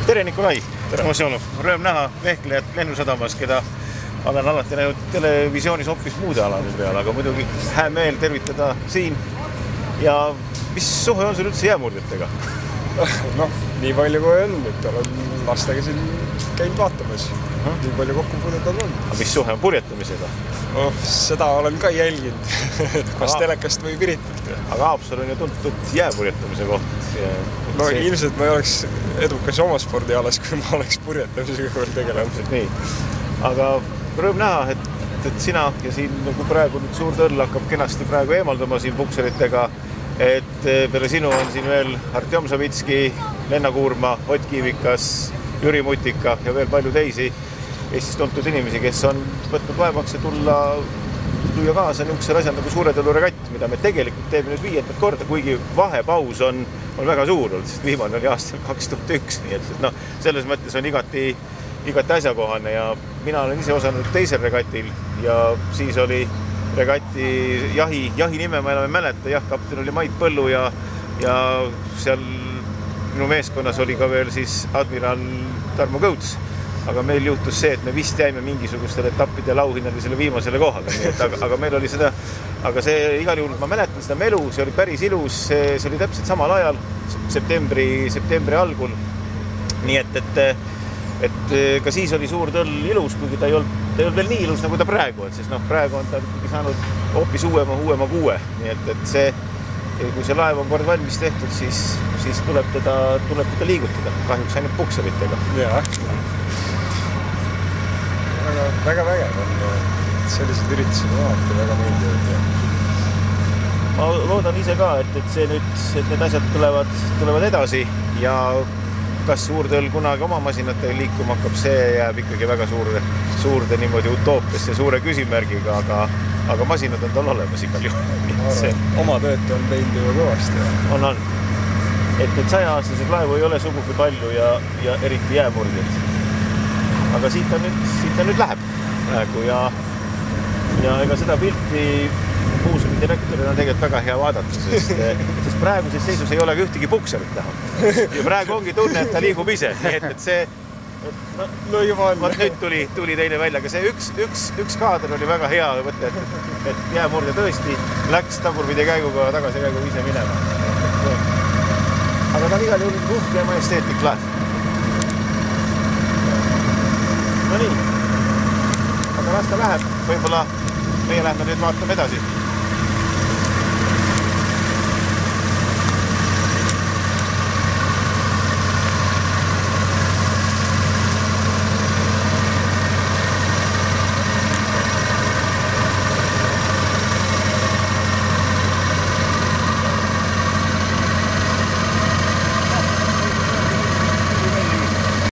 Tere Nikolai, rõõm näha vehklejat Lennusadamas, keda olen alati näinud televisioonis hoopis muude alade peal, aga muidugi hää meel tervitada siin. Ja mis suhe on sul üldse jäämurdjatega? Noh, nii palju kui on, et olen lastega siin käinud vaatamas. Nii palju kokkupuudet on. Aga mis suhe on purjetamisega? Seda olen ka jälginud, kas telekast või Piritult. Aga Haapsalu on ju tuntud jääpurjetamise koht. No ilmselt ma ei oleks edukas oma spordialas, kui ma oleks purjetamisega veel tegelenud. Nii. Aga rõõm näha, et sina ja siin nagu praegu nüüd suur tõll hakkab kenasti praegu eemalduma siin pukseritega, et peale sinu on siin veel Artjom Savitski, Lenna Kuurma, Ott Kiivikas, Jüri Mutika ja veel palju teisi Eestis tuntud inimesi, kes on võtnud vaevaks ja tulla kaasa niisugusel asjal nagu suuretõluregatt, mida me tegelikult teeme nüüd 5. korda, kuigi vahepaus on väga suur olnud, sest viimane oli aastal 2001, nii et no, selles mõttes on igati asjakohane ja mina olen ise osanud teisel regatil ja siis oli regati jahi nime ma enam ei mäleta, kapten oli Mait Põllu ja seal minu meeskonnas oli ka veel siis admiral Tarmo Kõuts. Aga meil juhtus see, et me vist jäime mingisugustele etappide lauhinnale selle viimasele kohale. Aga meil oli seda, aga see igal juhul, ma mäletan seda melu, see oli päris ilus, see oli täpselt samal ajal, septembri algul. Nii et ka siis oli suur tõll ilus, kuigi ta ei olnud veel nii ilus, nagu ta praegu on, sest praegu on ta saanud hoopis uuema kuue. Nii et see, kui see laev on kord valmis tehtud, siis tuleb teda liigutada, kahjuks ainult pukseritega. Jah. Väga vägev on sellised üritused vaata, väga meeldivad. Ma loodan ise ka, et need asjad tulevad edasi ja kas suurdõll kunagi oma masinatega liikuma hakkab, see jääb ikkagi väga suurde niimoodi utoopiasse suure küsimärgiga, aga masinad on tal olemas igal juhul. Oma tööd on teinud juba kõvasti. On. Et need 100-aastased laevu ei ole sugugi palju ja eriti jäämurdjad. Aga siit ta nüüd läheb praegu ja ega seda pilti muuseumi direktorina on tegelikult väga hea vaadata, sest praeguses seisus ei ole ühtegi pukserit näha. Ja praegu ongi tunne, et ta liigub ise. Et see, no juba on. Nüüd tuli teine välja, aga see üks kaader oli väga hea võtta, et jäämurdja tõesti läks tagurpidi käiguga tagasi käiguga ise minema. Aga ta on igal juhul uhke ja majesteetlik laev. No nii, aga las ta läheb, võib-olla meie lähme nüüd vaatame edasi.